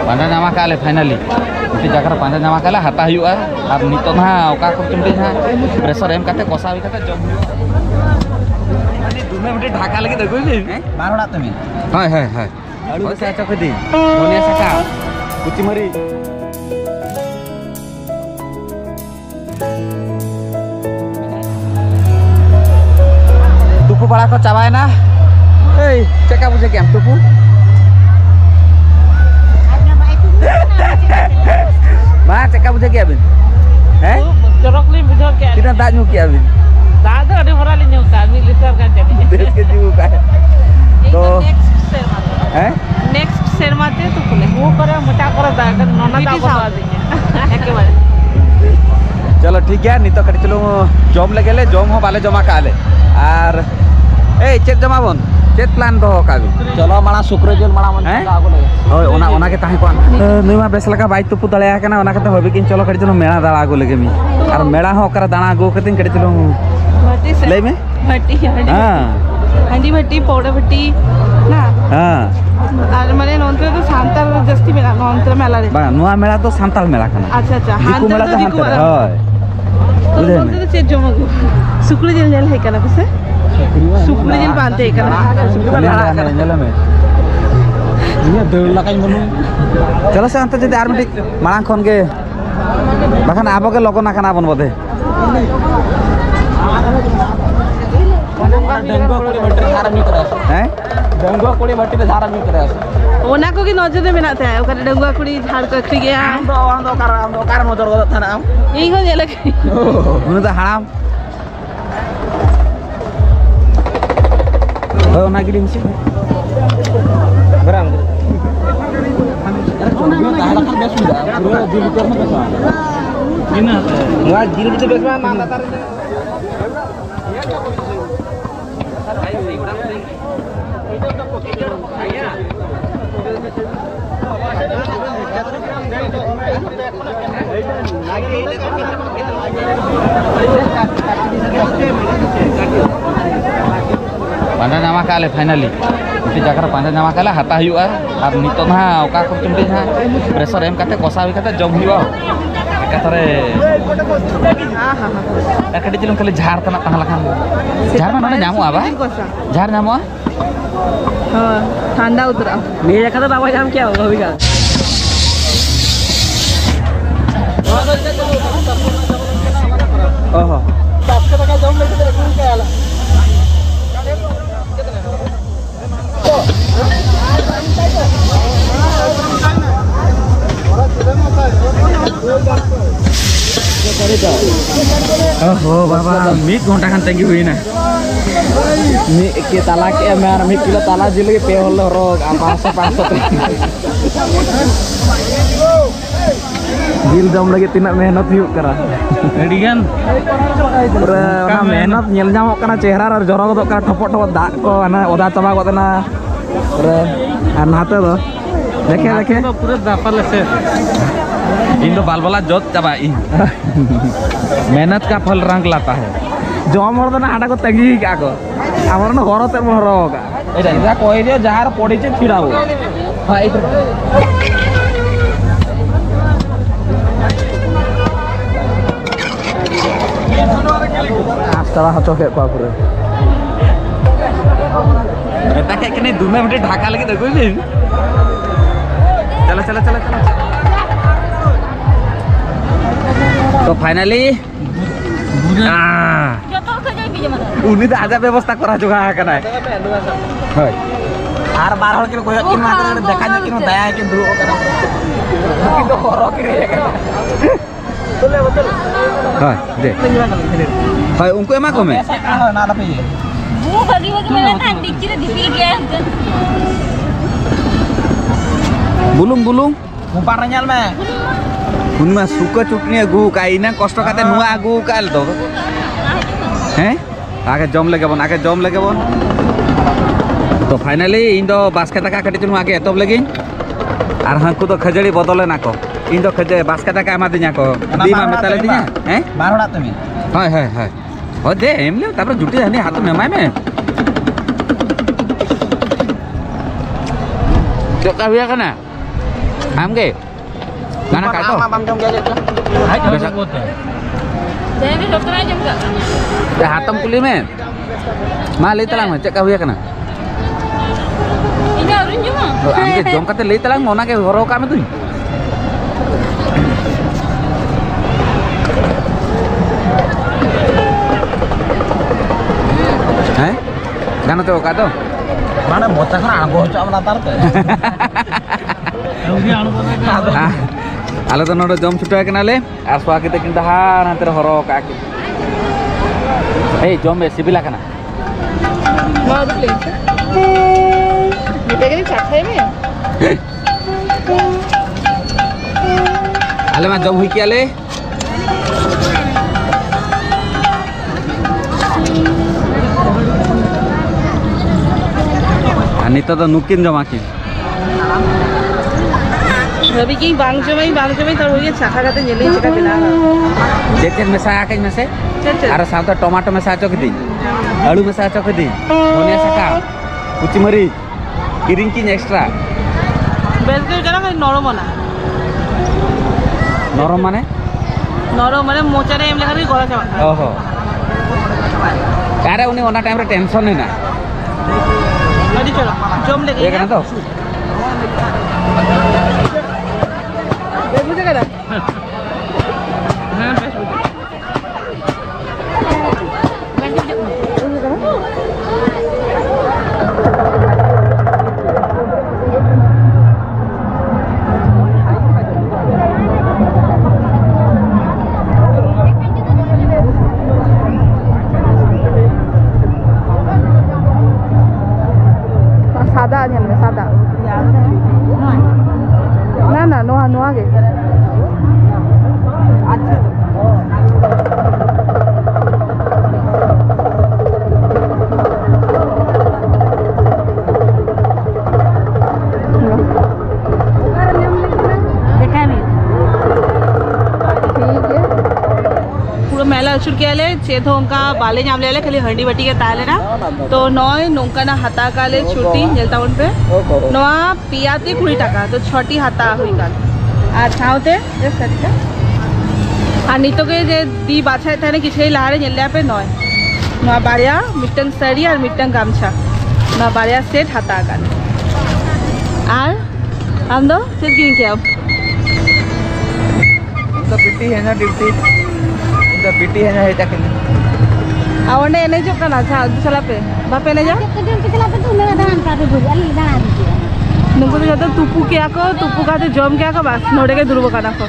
पांजा नामा काले फाइनली मिट्टी जगह पांजा नामा काले हाता हुआ और नितो ना ओका को चुमटे ना प्रेशर एम काते कोसा भी काते जम माने दुमे मिट्टी ढाका लगी देखो भी बारोड़ा तमे हाय हाय हाय और से अच्छा कदी धनिया सका कुची मरी टुपू पड़ा को चाबाय ना ए चेका बुझे के हम टुपू मा चेका बुझे के अबिन हैं चरक ले बुझो के कितना दाज नु के अबिन दाज अरे भरा ले नु का 1 लीटर का चली देश के जीव का तो नेक्स्ट शेर माते तो बोले वो करे मोटा कर दा नोना दा बता देंगे एकेबारे चलो ठीक है नी तो कट चलो जॉम लगेले जॉम हो बाले जमा काले और ए चेक जमा बन चेक प्लान दो काबी चलो माला शुक्र जल माला मन आगो लगे ओय ओना के ताही कोन नैमा बेस लका बाइक तुपु दळया कना ओना कते होबे किन चलो कट चलो मेला दाड़ा आगो लगे मी और मेला हो कर दाना आगो कतिन कट चलो भट्टी से ले में भट्टी हां हंडी भट्टी पौड़ा भट्टी ना हां আর মানে নন্ত্রে তো সান্তাল জস্তি মেলা নন্ত্র মেলা রে বা নোয়া মেলা তো সান্তাল মেলা কানা আচ্ছা আচ্ছা হান্তাল মেলা তো হান্তাল হয় তো নন্ত্রে তো চেক জমাগো শুক্র জেল জেল है কানা কসে शुक्र जल बांधते हैं ना चलो से अंत जदि आर मिटी मांग खन के बाखान आबो के लोगन ना खाना बन बदे डेंगू कोड़ी भट्टी धारा मी करे हैं डेंगू कोड़ी भट्टी ते धारा मी करे ओना को की नजर में ना था ओकर डेंगू कोड़ी झाड़ के खी गया हम तो कार नजर गो था ना यही हो जेल के उन तो हराम oh nak giling sih berang tahan kan biasa sudah bro di liter mah biasa ini nggak giling itu biasa mah datar Panja नामा काले फाइनली मिट्टी जगह पांजा नामा काले हाता हुआ और नितो ना ओका को चुमटे ना प्रेशर एम काते कोसा भी काते जम हुआ एकातरे हां हां एकडी चलम खाली झार तना ताहला खान झार ना नामो आबा झार नामो हां ठंडा उतरा मी एखादा बाबा जाम क्या होगा अभी का ओहो सबके तक जम लेके देखूं क्या आला ओहो बाबा मी घंटा खान तंगी हुई ना मी के ताला के मेर मी किलो ताला जिल के पे होल रोग 500 दिल जम लगे तीना मेहनत हुई करा एडिगन पूरा ना मेहनत नेल जामो कना चेहरा और जरो गदो कना ठपो ठपो दा को ना ओदा चबा गदना पूरा और नाते दो देखे पूरा दापल से इन तो बालबला जोत चबा मेहनत का फल रंग लाता है जम हर ना हाटा को तंगी का को हमर न घरते हरगा एटा कहि दियो जार पड़ी छे छिड़ाओ हां आस्ता हचो के पापुरे एटा के कने दुमे मिनट ढाका लगे देखो भी चलो चलो चलो चलो तो फाइनली उनी तो आजा व्यवस्था करा जोगा कना है आर 12 किलो कोई किन मात्र देखा जा किन दया किन दुरो करा किन तो हरो कि रे बोले बोतल हां दे हाय उनको एमा कमे ना ना पे वो बगी मेला था डिक्की रे दिपिल गया बुलुम बुलुम ऊपर nyal में उनमें सुका चुटनी अगू का इना कष्ट काते नुआ अगू काल तो हैं आगे जम लगे बन तो फाइनली इन दो बास्केट का कटी चुनु आगे एतब लगी और हांकु तो खजड़ी बदले ना को इन दो खजे बास्केट का एमा दिया को दीमा मेताले दिया हैं बारोड़ा तमे हाय हाय हाय हो दे एमले तापर जुटी हनी हाथ में माय में तो का हुआ कना Am ge. Kana ka to. Bam jom gele tu. Hai jom bote. Jadi dokter aja enggak? Dah hatam kuli me. Ma lei talang ma cek ka huya kana. Ini harus cuma. Am ge jom kate lei talang mona ke horo ka me tu. Hai? Kana to ka to. Mana bocah kan anggo cak melatar tu. Ala to nodo jom chuta kana le ar swa kite kinta ha nanti horo ka ki. Hey jom be sibila kana. Mau beli. Kita kini cakai me. Ale ma jom hui ki ale. Anita to nukin jom aki. Tapi ki bang jomai tahu ye cakar kata nyeli cakar bina. Cecen mesa akai mese. Ar sauta tomato mesa chok di. Alu mesa chok di. Dhania saka. Kuchi mari. Kiring kin extra. Betul kira kan norom mana? Norom mane? Norom mana mocha ni emle kali gola cuma. Oh. Kare uni ona time re tension ni na. Adi colo, jom lagi. Ye kana to? Facebook je kada? Facebook. Sada ni ambil sada. Na noa ke. चुटकेले चेथों का बाले जामले ले खाली हंडी बटी के ताले ना तो नॉय नोंका ना हता काले छुट्टी जलता उन पे नोआ पियाते कुड़ी टाका तो छोटी हता हुई काल आ छावते जे सरिका आ नितो के जे दी बाछा थाने किछे लारे जल्ला पे नॉय नोआ बारिया मिटन सरी और मिटन गामछा नोआ बारिया सेट हता काल आर हम दो सेट गिन के अब तो पिटी है ना ड्यूटी तो पिटी है ना है जाके आवने एने जो का ना था चला पे बाप एने जा चला पे तू मेरा दान का तो अली दान नुको तो जाता तुपु क्या को तुपु का तो जम क्या को बस नोडे के दुर्ब काना को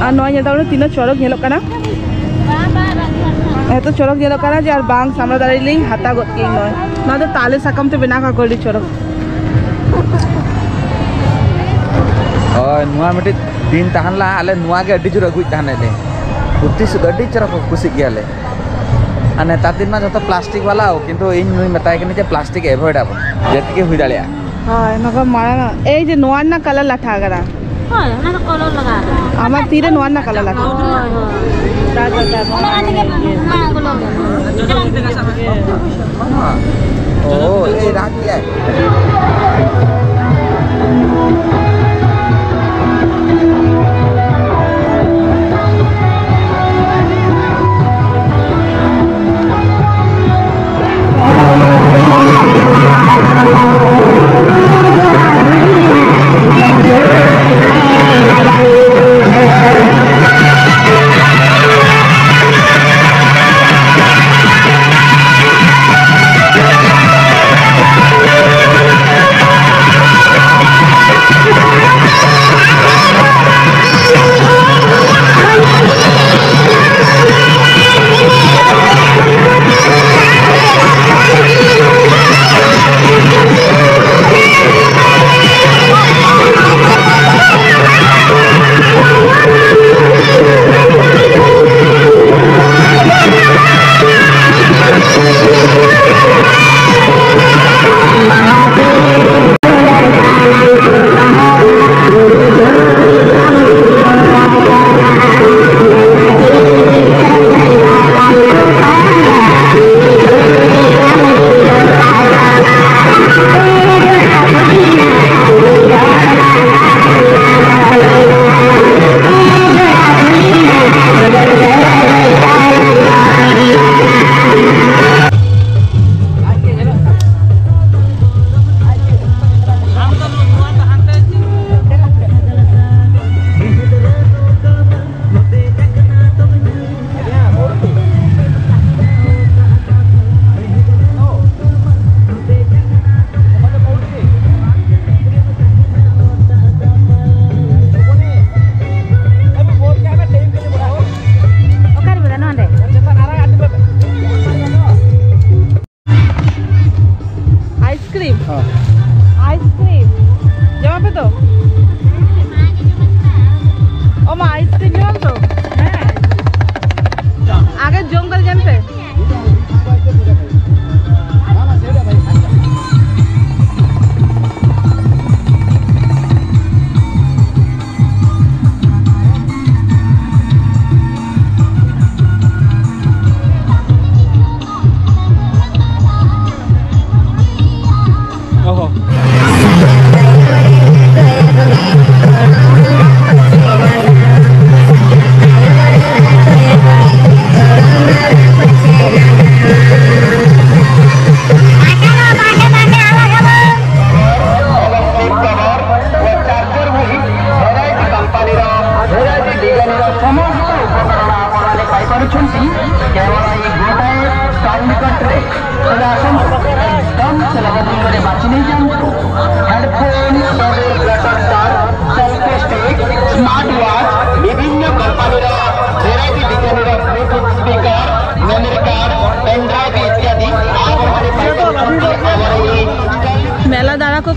आ नय जेता उन तीन चरक हेलो काना ए तो चरक हेलो काना जे आर बांग सामने दाड़ी ले हाता गत के नय ना तो ताले सकम ते बिना का कोली चरक और नुआ मिटी दिन तहनला आले नुआ के अड्डी जुर अगुई तहने ले कुत्ती से अड्डी चरा को कुसी गया ले अने तादिन मा जतो प्लास्टिक वाला हो किंतु इन नुई मताय के नीचे प्लास्टिक अवॉइड आबो जेति के हुई दालिया हां नका मारा ए जे नुआ ना कलर लाठा गरा हां ना कलर लगा आमा तीरे नुआ ना कलर लाठा ओ ए रात क्या है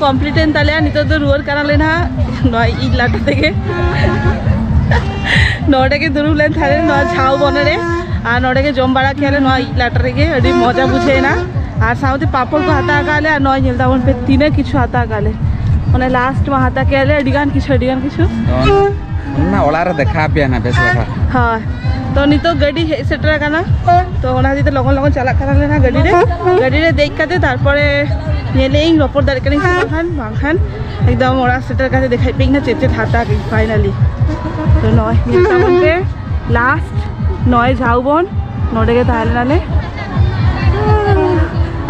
कम्प्लीट एन ताले नितो तो रुआर काना लेना नय इ लाटा থেকে नोडे दुरुब लेन थाले न छाव बनरे और नोडे जम बाड़ा खेले न इ लाटा रेगे अडी मजा बुझेना और साउते पापड़ को हाता गाले और नय नेलता बन पे तीने किछु हाता गाले माने लास्ट में हाता केले अडिगान किछु ना ओलारे देखा पिया ना बेस लगा हां तो नितो गाड़ी हे सेटर काना तो ओना दिते लगन लगन चला काना लेना गाड़ी रे देख काते तारपरे नेलेई रपर दार कने बांखान एकदम ओरा सेटर काते देखाई पेना चेचे हाता गई फाइनली तो नय नेलता बन पे लास्ट नय झाउबन नोडे के ताले नाले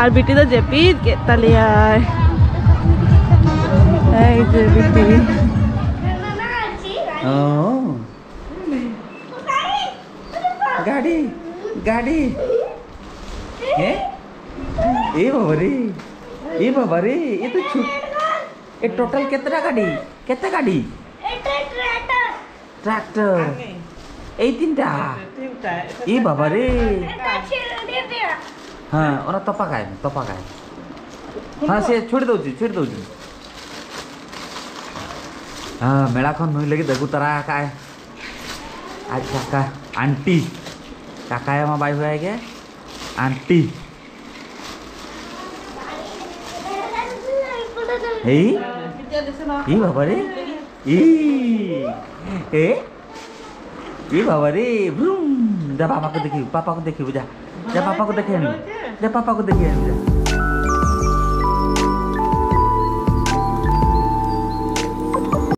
और बिटी तो जेपी के तालिया ए जे बिटी गाड़ी गाड़ी है ए बाबा रे ये तो छूट ये टोटल कितना गाड़ी ट्रैक्टर ए तीनटा ए बाबा रे हाँ ओना तपा काय हाँ से छोड़ दउची हाँ मेला खन नई लगी देखु तरा काय आज काका आंटी काका है बाई हुआ है क्या आंटी ए बाबा रे ए बाबा रे जा पापा को देखी जा पापा को देखे जा पापा को देखे जा